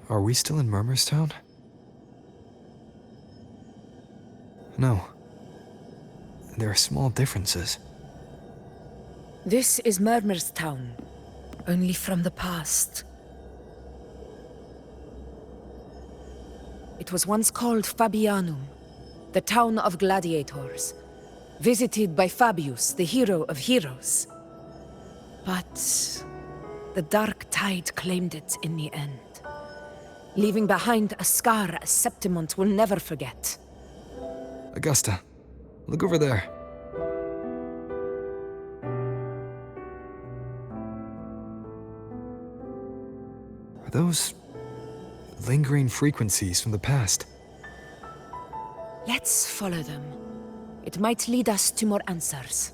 Are we still in Murmurstown? No. There are small differences. This is Murmurstown, only from the past. It was once called Fabianum, the town of gladiators, visited by Fabius, the hero of heroes. But the dark tide claimed it in the end, leaving behind a scar Septimont will never forget. Augusta, look over there. Are those lingering frequencies from the past? Let's follow them. It might lead us to more answers.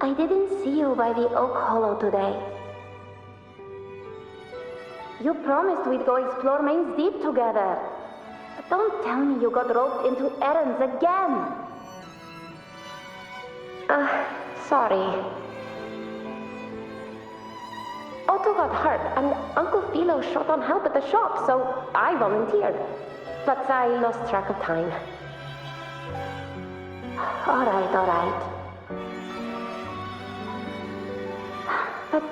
I didn't see you by the Oak Hollow today. You promised we'd go explore Main's Deep together. But don't tell me you got roped into errands again. Sorry. Otto got hurt and Uncle Philo shot on help at the shop, so I volunteered. But I lost track of time. All right. But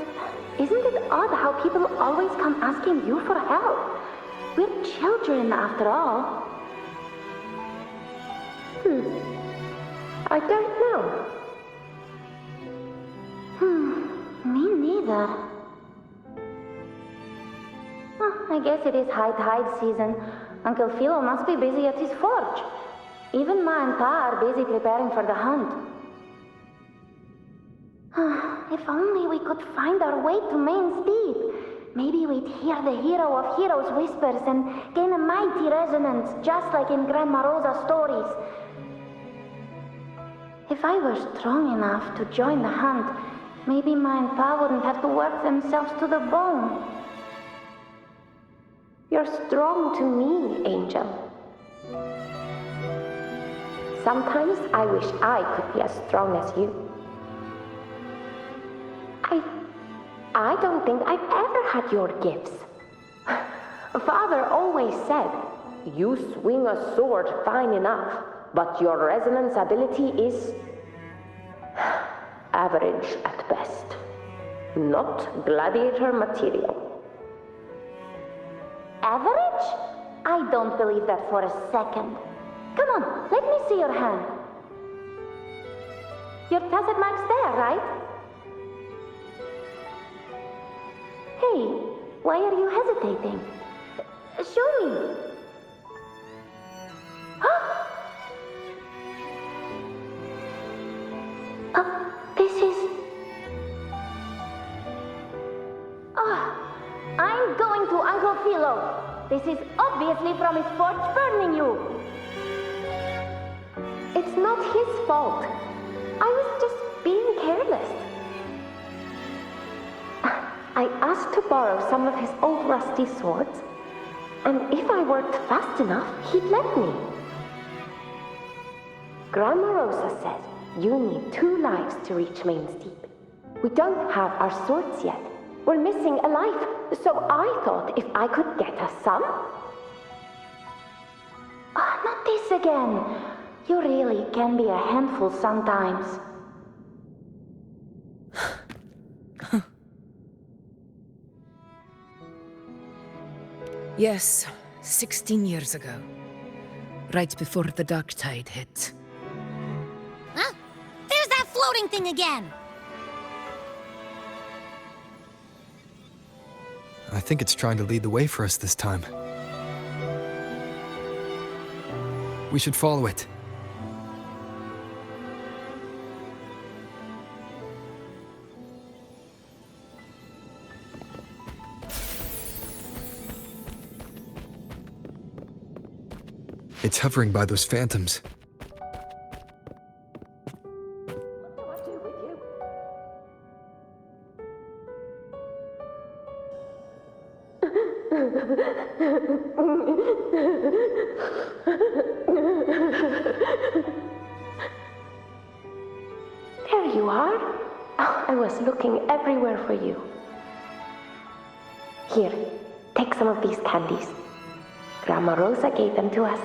isn't it odd how people always come asking you for help? We're children, after all. I don't know. Me neither. I guess it is high tide season. Uncle Philo must be busy at his forge. Even Ma and Pa are busy preparing for the hunt. If only we could find our way to Main's Deep. Maybe we'd hear the hero of heroes whispers and gain a mighty resonance, just like in Grandma Rosa's stories. If I were strong enough to join the hunt, maybe Ma and Pa wouldn't have to work themselves to the bone. You're strong to me, Angel. Sometimes I wish I could be as strong as you. I don't think I've ever had your gifts. Father always said, you swing a sword fine enough, but your resonance ability is average at best. Not gladiator material. Average? I don't believe that for a second. Come on, let me see your hand. Your tacet mark's there, right? Hey, why are you hesitating? Show me. This is... I'm going to Uncle Philo. This is obviously from his forge burning you. It's not his fault. I was just being careless. I asked to borrow some of his old rusty swords, and if I worked fast enough, he'd let me. Grandma Rosa said you need 2 lives to reach Main's Deep. We don't have our swords yet. We're missing a life, so I thought if I could get us some... not this again. You really can be a handful sometimes. Yes, 16 years ago. Right before the dark tide hit. Huh? There's that floating thing again! I think it's trying to lead the way for us this time. We should follow it. It's hovering by those phantoms. What do I do with you? There you are. Oh, I was looking everywhere for you. Here, take some of these candies. Grandma Rosa gave them to us.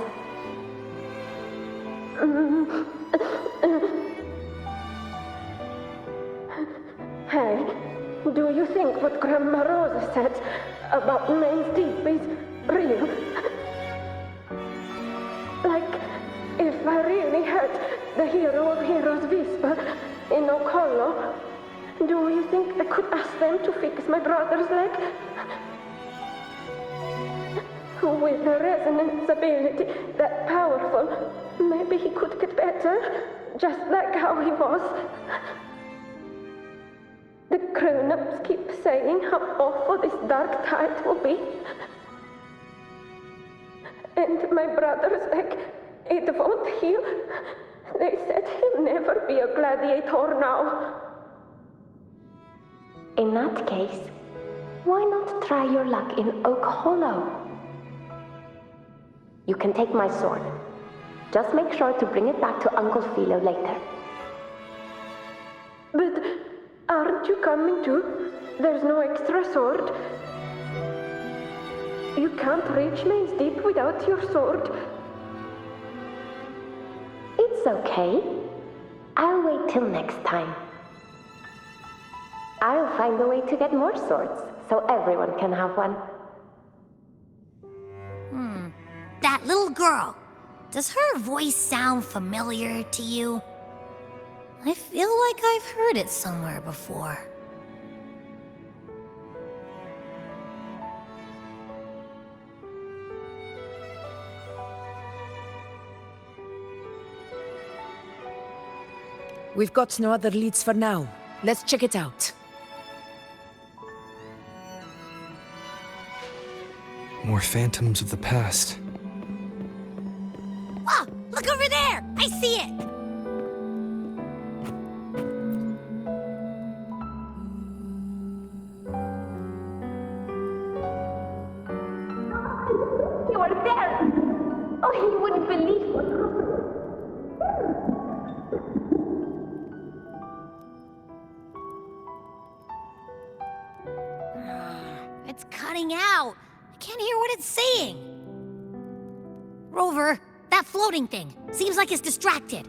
Hey, do you think what Grandma Rosa said about Main's Deep is real? Like, if I really had the hero of heroes whisper in Okolo, do you think I could ask them to fix my brother's leg? With a resonance ability that powerful, maybe he could get better, just like how he was. The grown-ups keep saying how awful this dark tide will be. And my brother's leg, it won't heal. They said he'll never be a gladiator now. In that case, why not try your luck in Oak Hollow? You can take my sword. Just make sure to bring it back to Uncle Philo later. But aren't you coming too? There's no extra sword. You can't reach Main's Deep without your sword. It's okay. I'll wait till next time. I'll find a way to get more swords, so everyone can have one. That little girl. Does her voice sound familiar to you? I feel like I've heard it somewhere before. We've got no other leads for now. Let's check it out. More phantoms of the past. Oh, look over there! I see it! You are there! Oh, he wouldn't believe what happened. It's cutting out. I can't hear what it's saying. Rover, that floating thing. Seems like it's distracted.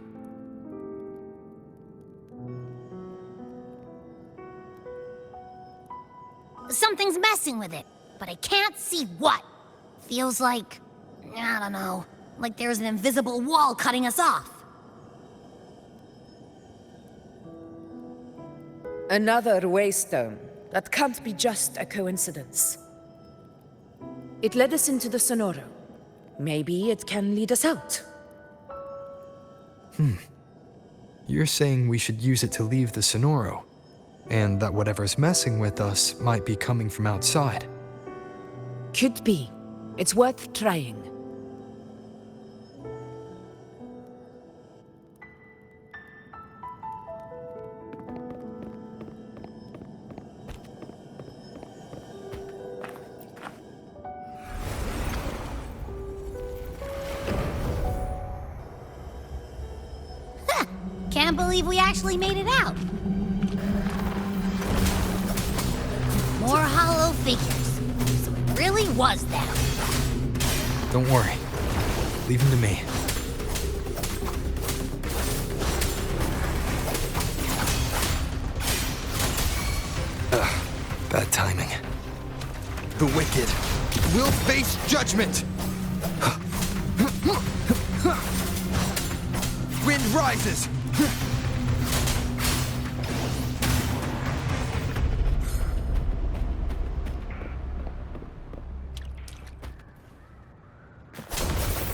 Something's messing with it, but I can't see what. Feels like, I don't know, like there's an invisible wall cutting us off. Another waystone. That can't be just a coincidence. It led us into the Sonoro. Maybe it can lead us out. You're saying we should use it to leave the Sonoro, and that whatever's messing with us might be coming from outside. Could be. It's worth trying. Can't believe we actually made it out. More hollow figures. So it really was them. Don't worry. Leave him to me. Bad timing. The wicked will face judgment! Wind rises!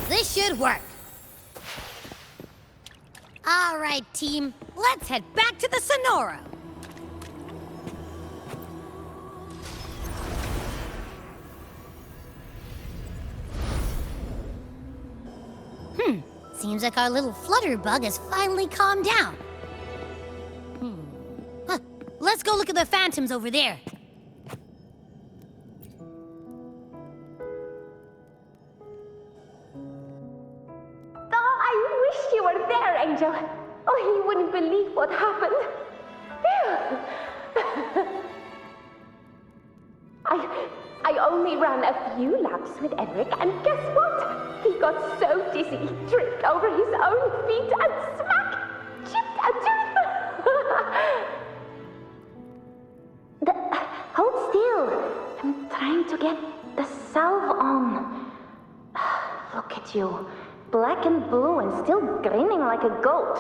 This should work. All right, team. Let's head back to the Sonoro. Seems like our little flutterbug has finally calmed down. Let's go look at the phantoms over there. Angel. Oh, you wouldn't believe what happened. I only ran a few laps with Enric, and guess what? He got so dizzy, he tripped over his own feet and smack! Chipped a tooth! Hold still. I'm trying to get the salve on. Look at you. Black and blue and still grinning like a goat.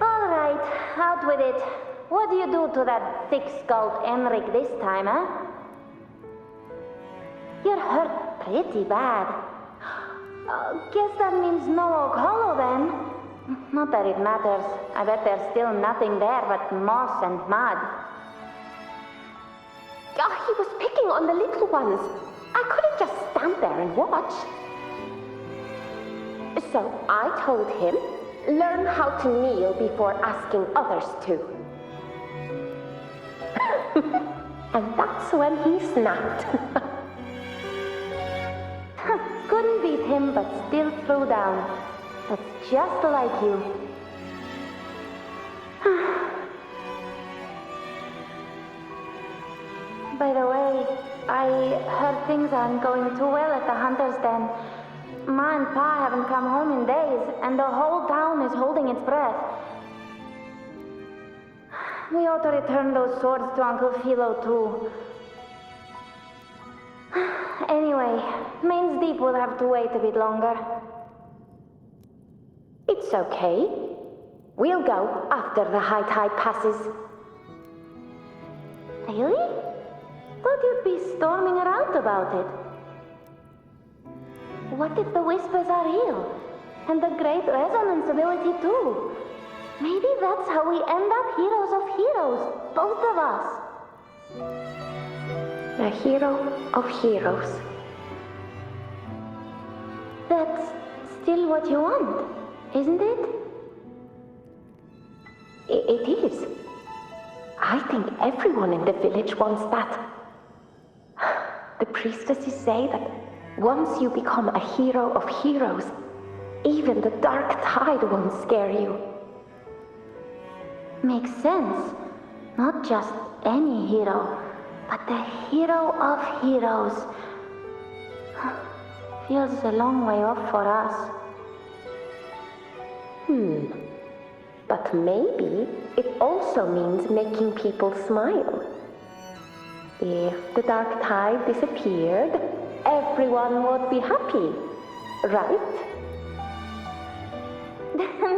All right, out with it. What do you do to that thick-skulled Enric this time, huh? You're hurt pretty bad. Guess that means no Oak Hollow then. Not that it matters. I bet there's still nothing there but moss and mud. He was picking on the little ones. I couldn't just stand there and watch. So I told him, learn how to kneel before asking others to. And that's when he snapped. Couldn't beat him, but still threw down. That's just like you. By the way, I heard things aren't going too well at the Hunter's Den. Ma and Pa haven't come home in days, and the whole town is holding its breath. We ought to return those swords to Uncle Philo, too. Anyway, Main's Deep will have to wait a bit longer. It's okay. We'll go after the high tide passes. Really? Thought you'd be storming around about it. What if the whispers are real? And the great resonance ability too? Maybe that's how we end up heroes of heroes, both of us. A hero of heroes. That's still what you want, isn't it? It is. I think everyone in the village wants that. The priestesses say that once you become a hero of heroes, even the dark tide won't scare you. Makes sense. Not just any hero, but the hero of heroes. Feels a long way off for us. But maybe it also means making people smile. If the dark tide disappeared, everyone would be happy, right?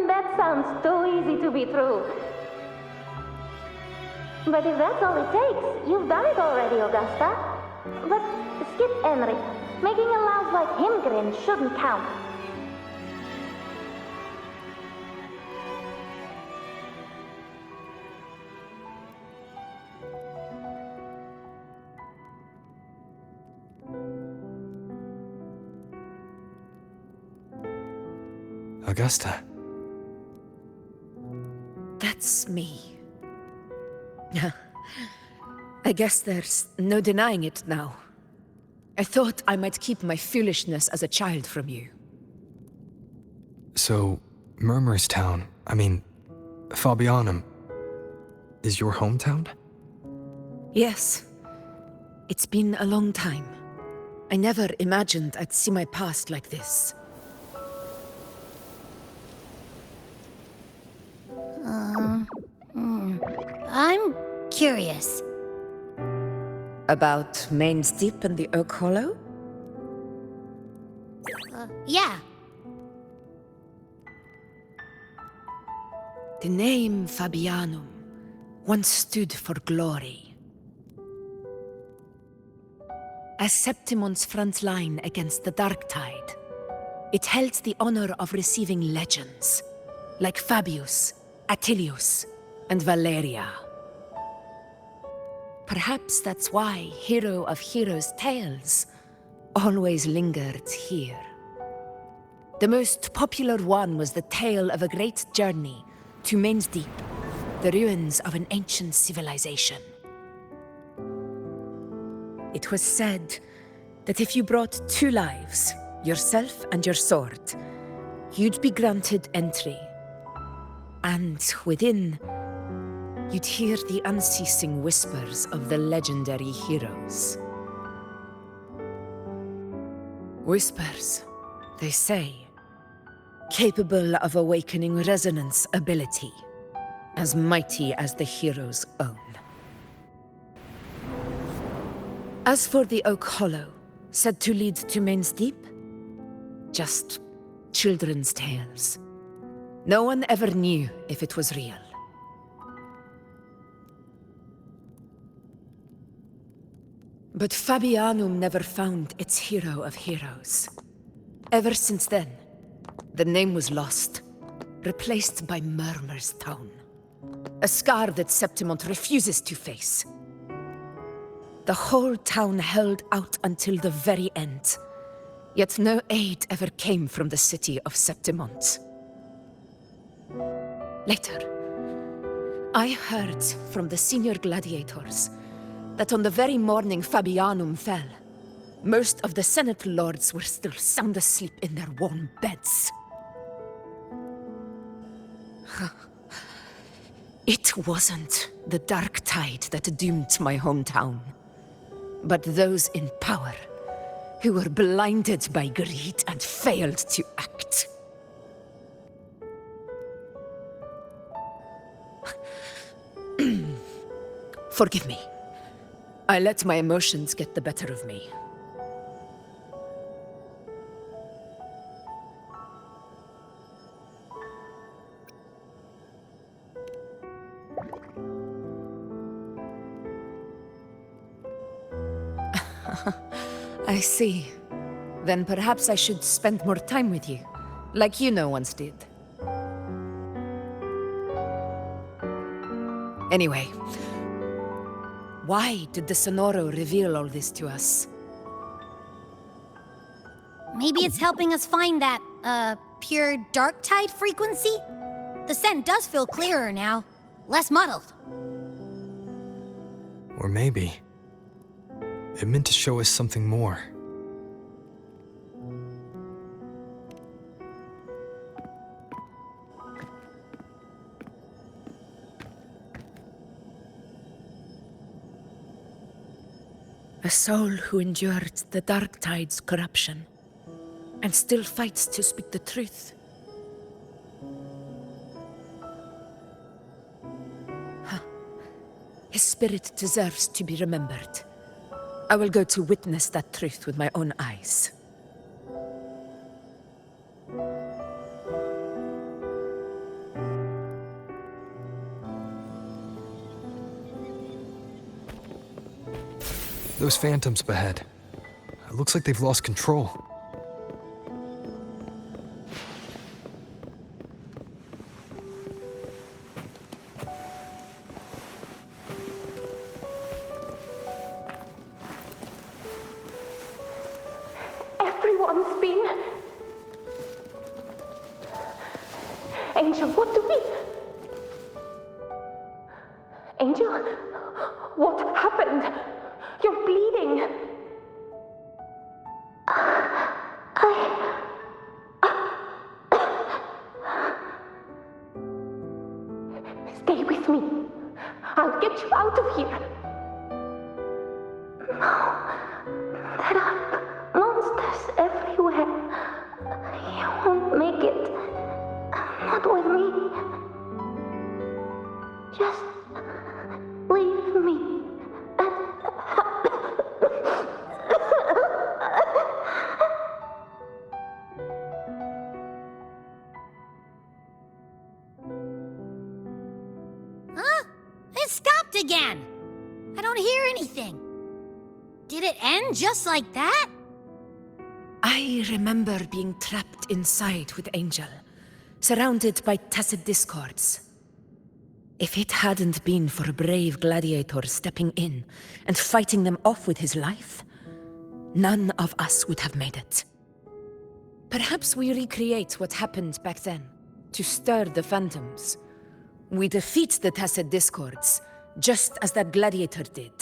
That sounds too easy to be true. But if that's all it takes, you've done it already, Augusta. But skip Enric. Making a laugh like him grin shouldn't count. Augusta. That's me. I guess there's no denying it now. I thought I might keep my foolishness as a child from you. So, Murmurstown, Fabianum, is your hometown? Yes. It's been a long time. I never imagined I'd see my past like this. I'm curious. About Main's Deep and the Oak Hollow? Yeah. The name Fabianum once stood for glory. As Septimon's front line against the Dark Tide, it held the honor of receiving legends, like Fabius, Attilius, and Valeria. Perhaps that's why Hero of Heroes' tales always lingered here. The most popular one was the tale of a great journey to Main's Deep, the ruins of an ancient civilization. It was said that if you brought 2 lives, yourself and your sword, you'd be granted entry. And within, you'd hear the unceasing whispers of the legendary heroes. Whispers, they say, capable of awakening resonance ability, as mighty as the hero's own. As for the Oak Hollow, said to lead to Main's Deep, just children's tales. No one ever knew if it was real. But Fabianum never found its hero of heroes. Ever since then, the name was lost, replaced by Murmur's Town. A scar that Septimont refuses to face. The whole town held out until the very end, yet no aid ever came from the city of Septimont. Later, I heard from the senior gladiators that on the very morning Fabianum fell, most of the Senate lords were still sound asleep in their warm beds. It wasn't the dark tide that doomed my hometown, but those in power who were blinded by greed and failed to act. Forgive me. I let my emotions get the better of me. I see. Then perhaps I should spend more time with you, like Yuno once did. Anyway, why did the Sonoro reveal all this to us? Maybe it's helping us find that, pure dark tide frequency? The scent does feel clearer now, less muddled. Or maybe it meant to show us something more. A soul who endured the Dark Tide's corruption, and still fights to speak the truth. His spirit deserves to be remembered. I will go to witness that truth with my own eyes. Those phantoms up ahead. It looks like they've lost control. Everyone's been... Angel, what do we... Angel? What happened? You're bleeding. Stay with me. I'll get you out of here. No. There are monsters everywhere. You won't make it. Not with me. Just leave me. Huh? It stopped again! I don't hear anything. Did it end just like that? I remember being trapped inside with Angel, surrounded by tacit discords. If it hadn't been for a brave gladiator stepping in and fighting them off with his life, none of us would have made it. Perhaps we recreate what happened back then, to stir the phantoms. We defeat the tacit discords, just as that gladiator did.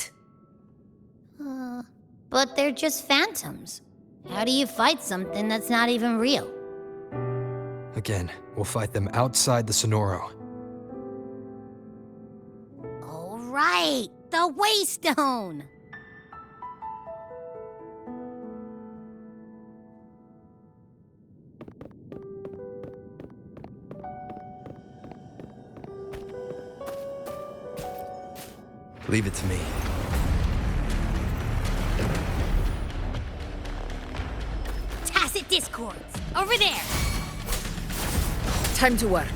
But they're just phantoms. How do you fight something that's not even real? Again, we'll fight them outside the Sonoro. All right, the Waystone. Leave it to me. Tacit discords, over there. Time to work.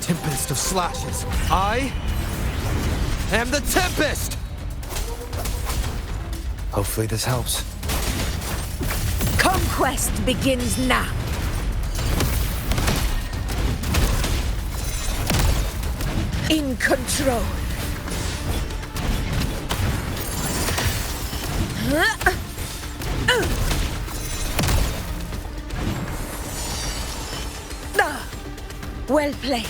Tempest of slashes. I am the Tempest! Hopefully this helps. Conquest begins now. In control. Well played.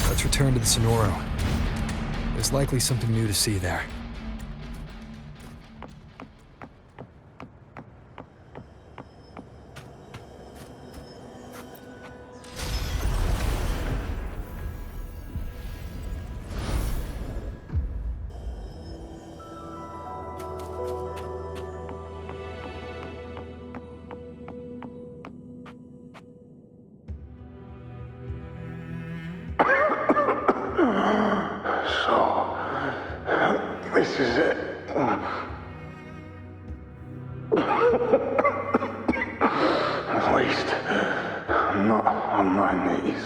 Let's return to the Sonoro. There's likely something new to see there. This is it. At least, I'm not on my knees.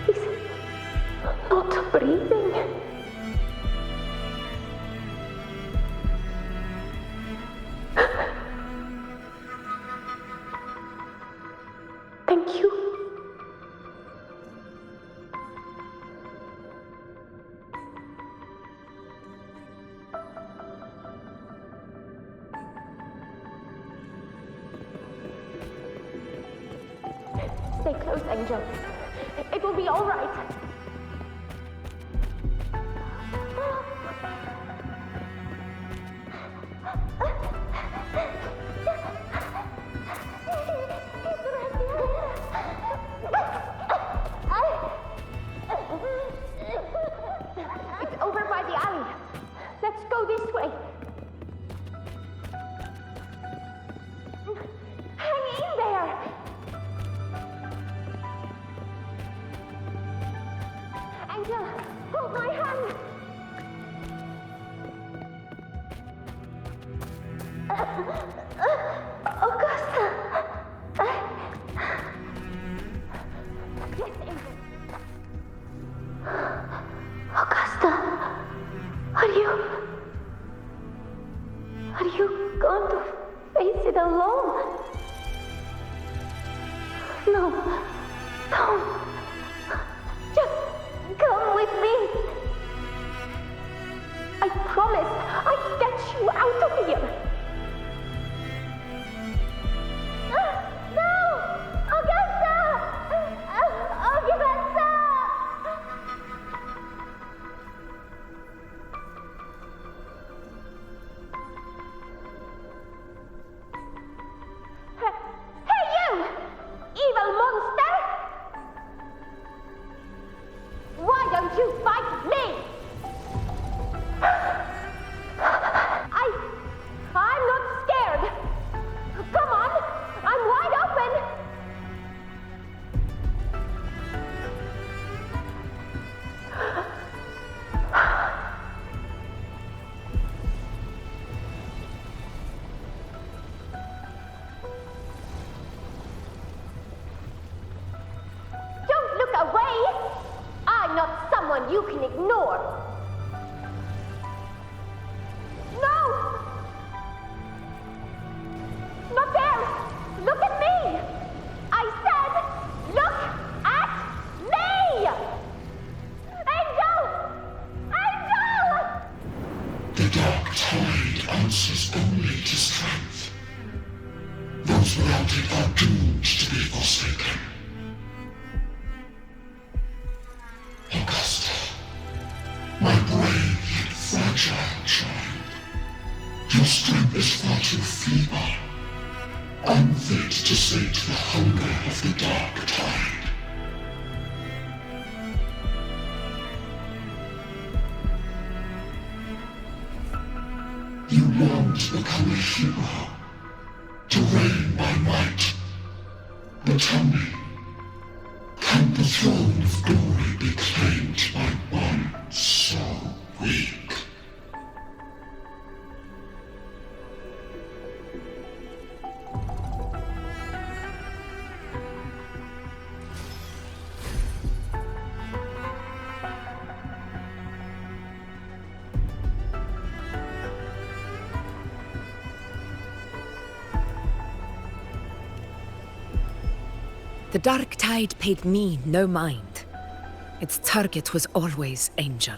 He's not breathing. Thank you. Stay close, Angel. It will be all right. It's over by the alley. Let's go this way. Hang in there. Angel, hold my hand. Augusta. Yes, Angel. Augusta, are you going to face it alone? No, don't. Just come with me. I promise I'll get you out of here. No! Augusta! Augusta! Hey, you! Evil monster! Why don't you fight me? I'm not scared. Come on, I'm wide open. Don't look away. I'm not someone you can ignore. No! Not there! Look at me! I said, look at me! Angel! Angel! The dark tide answers only to strength. Those without it are doomed to be forsaken. Augusta, my brave yet fragile child, your strength is far too feeble, unfit to sate the hunger of the dark tide. You long to become a hero, to reign by might. But tell me, can the throne of glory be claimed by one so weak? The Dark Tide paid me no mind. Its target was always Angel.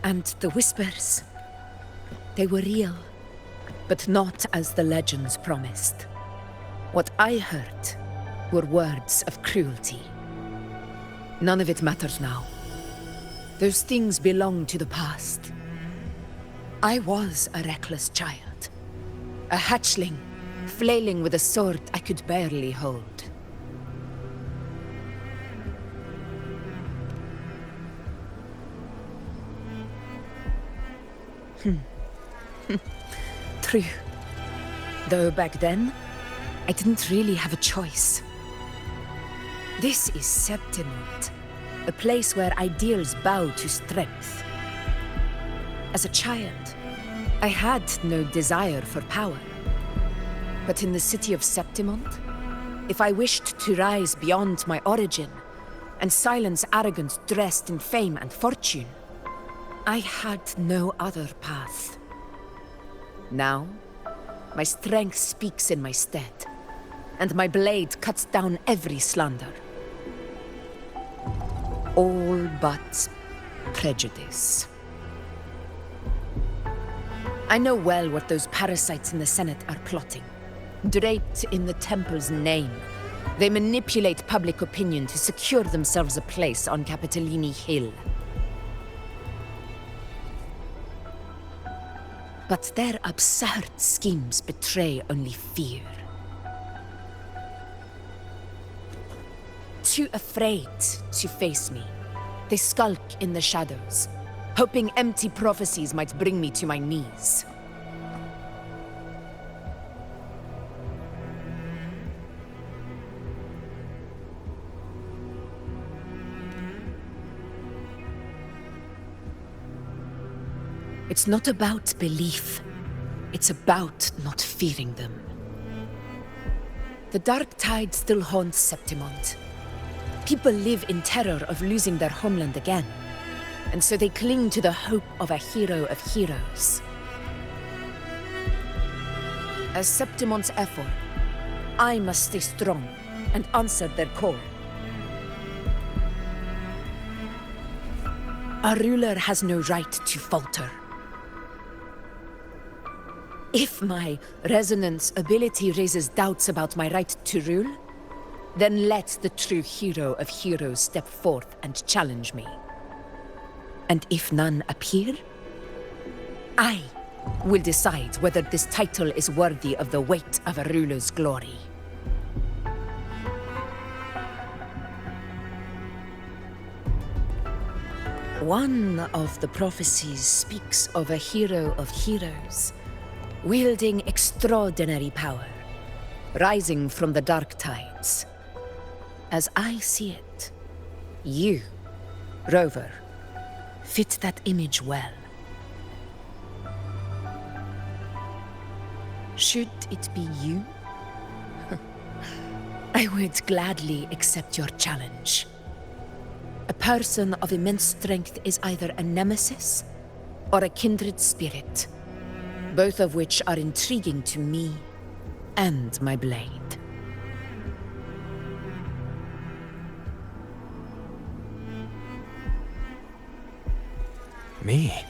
And the whispers, they were real, but not as the legends promised. What I heard were words of cruelty. None of it matters now. Those things belong to the past. I was a reckless child, a hatchling, flailing with a sword I could barely hold. True. Though back then, I didn't really have a choice. This is Septimont, a place where ideals bow to strength. As a child, I had no desire for power. But in the city of Septimont, if I wished to rise beyond my origin and silence arrogance dressed in fame and fortune, I had no other path. Now, my strength speaks in my stead, and my blade cuts down every slander. All but prejudice. I know well what those parasites in the Senate are plotting. Draped in the Temple's name, they manipulate public opinion to secure themselves a place on Capitolini Hill. But their absurd schemes betray only fear. Too afraid to face me, they skulk in the shadows, hoping empty prophecies might bring me to my knees. It's not about belief. It's about not fearing them. The Dark Tide still haunts Septimont. People live in terror of losing their homeland again, and so they cling to the hope of a hero of heroes. As Septimont's effort, I must stay strong and answer their call. Our ruler has no right to falter. If my resonance ability raises doubts about my right to rule, then let the true hero of heroes step forth and challenge me. And if none appear, I will decide whether this title is worthy of the weight of a ruler's glory. One of the prophecies speaks of a hero of heroes, wielding extraordinary power, rising from the dark tides. As I see it, you, Rover, fit that image well. Should it be you? I would gladly accept your challenge. A person of immense strength is either a nemesis or a kindred spirit, both of which are intriguing to me and my blade. Me?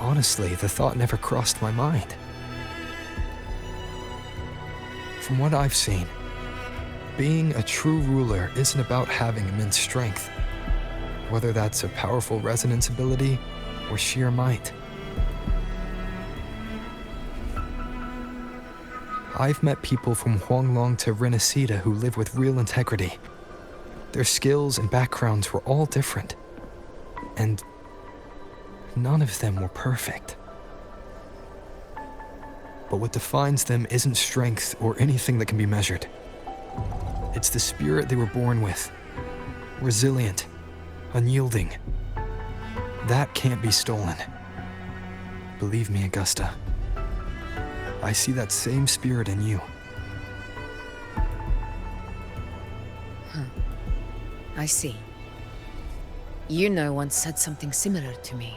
honestly, the thought never crossed my mind. From what I've seen, being a true ruler isn't about having immense strength, whether that's a powerful resonance ability or sheer might. I've met people from Huanglong to Renacida who live with real integrity. Their skills and backgrounds were all different, and none of them were perfect. But what defines them isn't strength or anything that can be measured. It's the spirit they were born with. Resilient, unyielding. That can't be stolen. Believe me, Augusta. I see that same spirit in you. I see. Yuna once said something similar to me.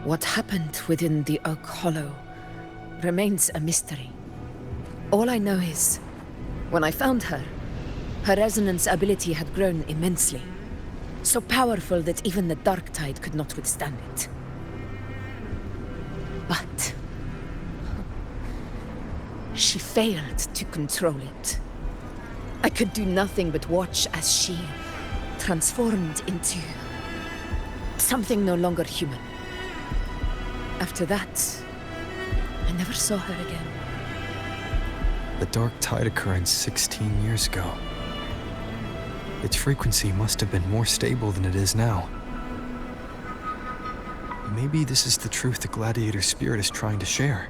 What happened within the Oak Hollow remains a mystery. All I know is, when I found her, her resonance ability had grown immensely. So powerful that even the Dark Tide could not withstand it. But she failed to control it. I could do nothing but watch as she transformed into something no longer human. After that, I never saw her again. The Dark Tide occurrence 16 years ago. Its frequency must have been more stable than it is now. Maybe this is the truth the Gladiator spirit is trying to share.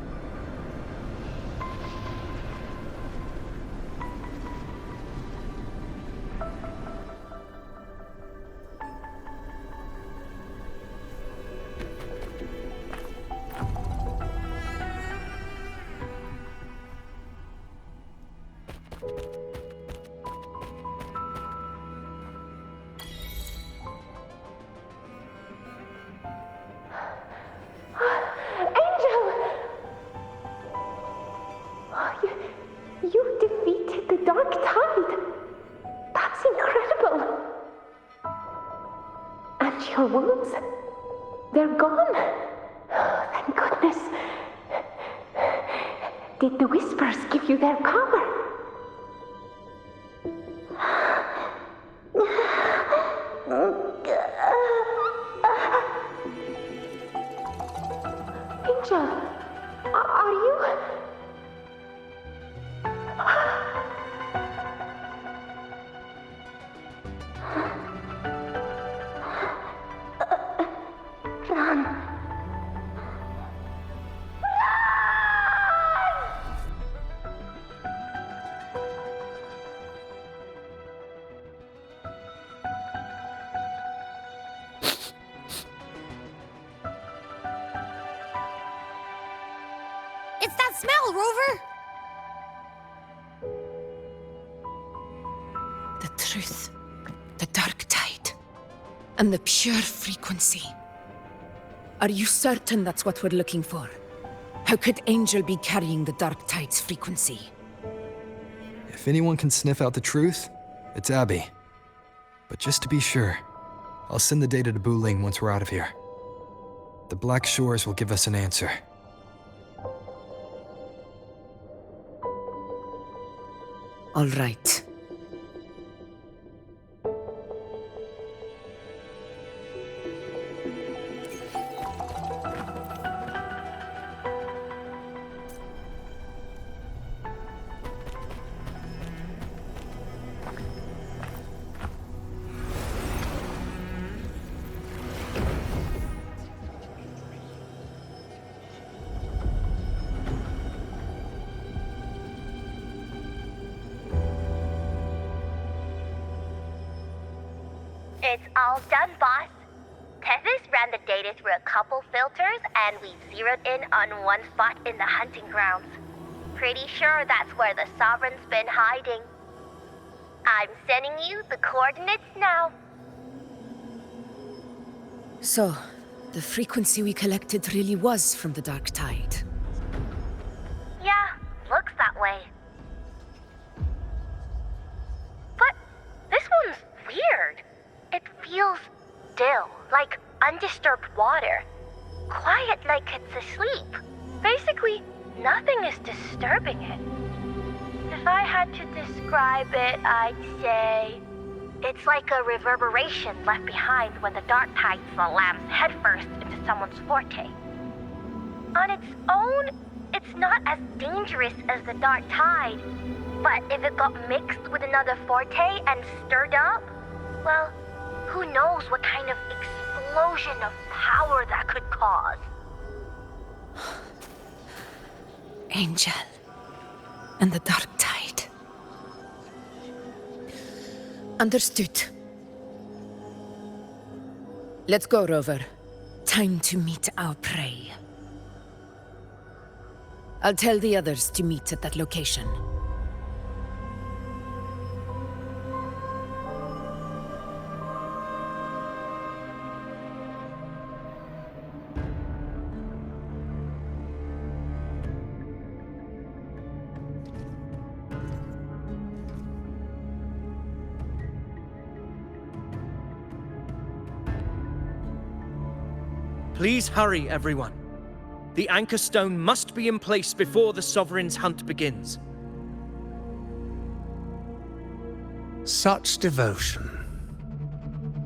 You defeated the Dark Tide! That's incredible! And your wounds? They're gone? Oh, thank goodness. Did the Whispers give you their power? Angel, are you... Run. It's that smell, Rover! The truth, the Dark Tide, and the pure frequency. Are you certain that's what we're looking for? How could Angel be carrying the Dark Tide's frequency? If anyone can sniff out the truth, it's Abby. But just to be sure, I'll send the data to Buling once we're out of here. The Black Shores will give us an answer. All right. It's all done, boss. Tethys ran the data through a couple filters, and we zeroed in on one spot in the hunting grounds. Pretty sure that's where the Sovereign's been hiding. I'm sending you the coordinates now. So, the frequency we collected really was from the Dark Tide. undisturbed water. Quiet like it's asleep. Basically, nothing is disturbing it. If I had to describe it, I'd say it's like a reverberation left behind when the dark tide slams headfirst into someone's forte. On its own, it's not as dangerous as the dark tide, but if it got mixed with another forte and stirred up, well, who knows what kind of explosion of power that could cause. Angel and the dark tide. Understood. Let's go, Rover. Time to meet our prey. I'll tell the others to meet at that location. Please hurry, everyone. The anchor stone must be in place before the Sovereign's hunt begins. Such devotion.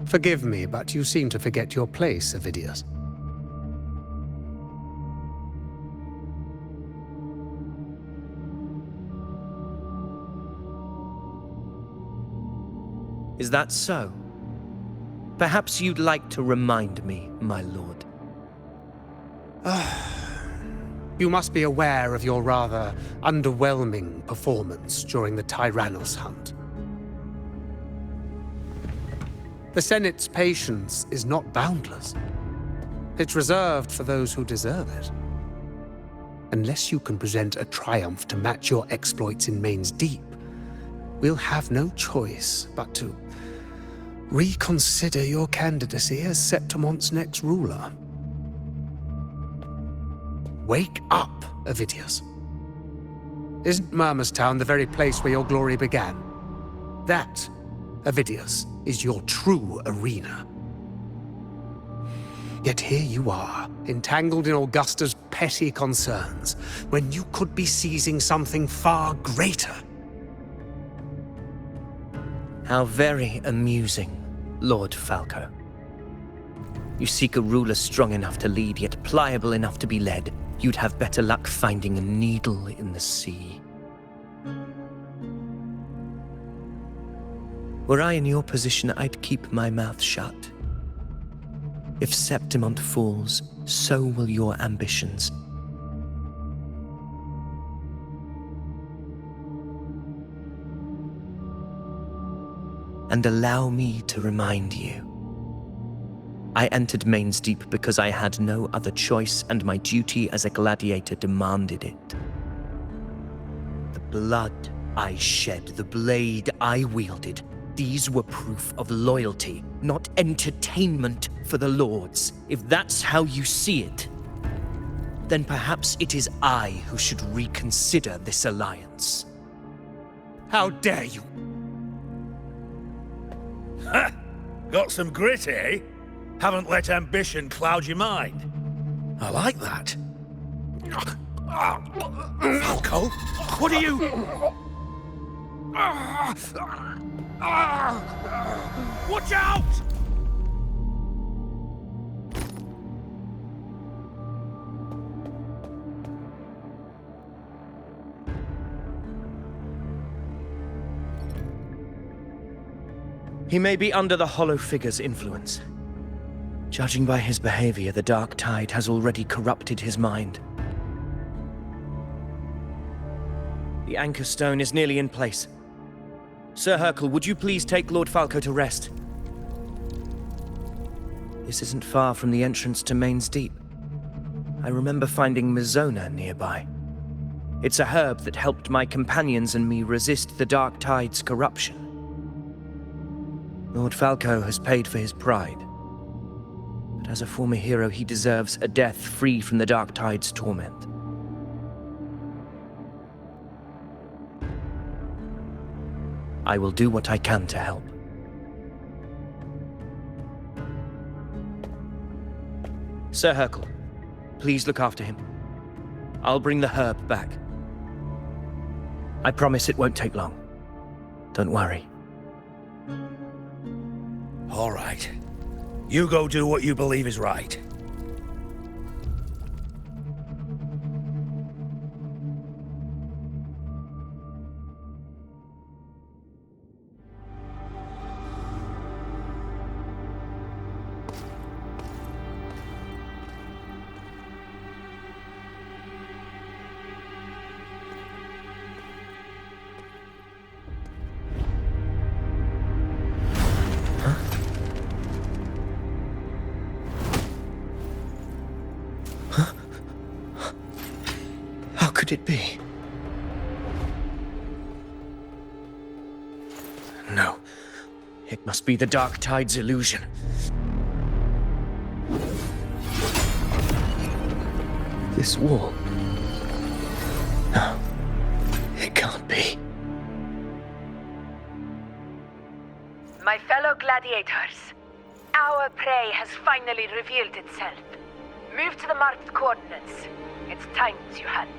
Forgive me, but you seem to forget your place, Avidius. Is that so? Perhaps you'd like to remind me, my lord. You must be aware of your rather underwhelming performance during the Tyrannos hunt. The Senate's patience is not boundless. It's reserved for those who deserve it. Unless you can present a triumph to match your exploits in Main's Deep, we'll have no choice but to reconsider your candidacy as Septimon's next ruler. Wake up, Avidius. Isn't Murmurstown the very place where your glory began? That, Avidius, is your true arena. Yet here you are, entangled in Augusta's petty concerns, when you could be seizing something far greater. How very amusing, Lord Falco. You seek a ruler strong enough to lead, yet pliable enough to be led. You'd have better luck finding a needle in the sea. Were I in your position, I'd keep my mouth shut. If Septimont falls, so will your ambitions. And allow me to remind you. I entered Main's Deep because I had no other choice, and my duty as a gladiator demanded it. The blood I shed, the blade I wielded, these were proof of loyalty, not entertainment for the Lords. If that's how you see it, then perhaps it is I who should reconsider this alliance. How dare you! Ha! Got some grit, eh? Haven't let ambition cloud your mind. I like that. Falco, what are you... Watch out! He may be under the Hollow Figure's influence. Judging by his behavior, the Dark Tide has already corrupted his mind. The anchor stone is nearly in place. Sir Hercule, would you please take Lord Falco to rest? This isn't far from the entrance to Main's Deep. I remember finding Mizona nearby. It's a herb that helped my companions and me resist the Dark Tide's corruption. Lord Falco has paid for his pride. But as a former hero, he deserves a death free from the Dark Tide's torment. I will do what I can to help. Sir Hercule, please look after him. I'll bring the herb back. I promise it won't take long. Don't worry. All right. You go do what you believe is right. How could it be? No. It must be the Dark Tide's illusion. This wall. No. It can't be. My fellow gladiators, our prey has finally revealed itself. Move to the marked coordinates. It's time to hunt.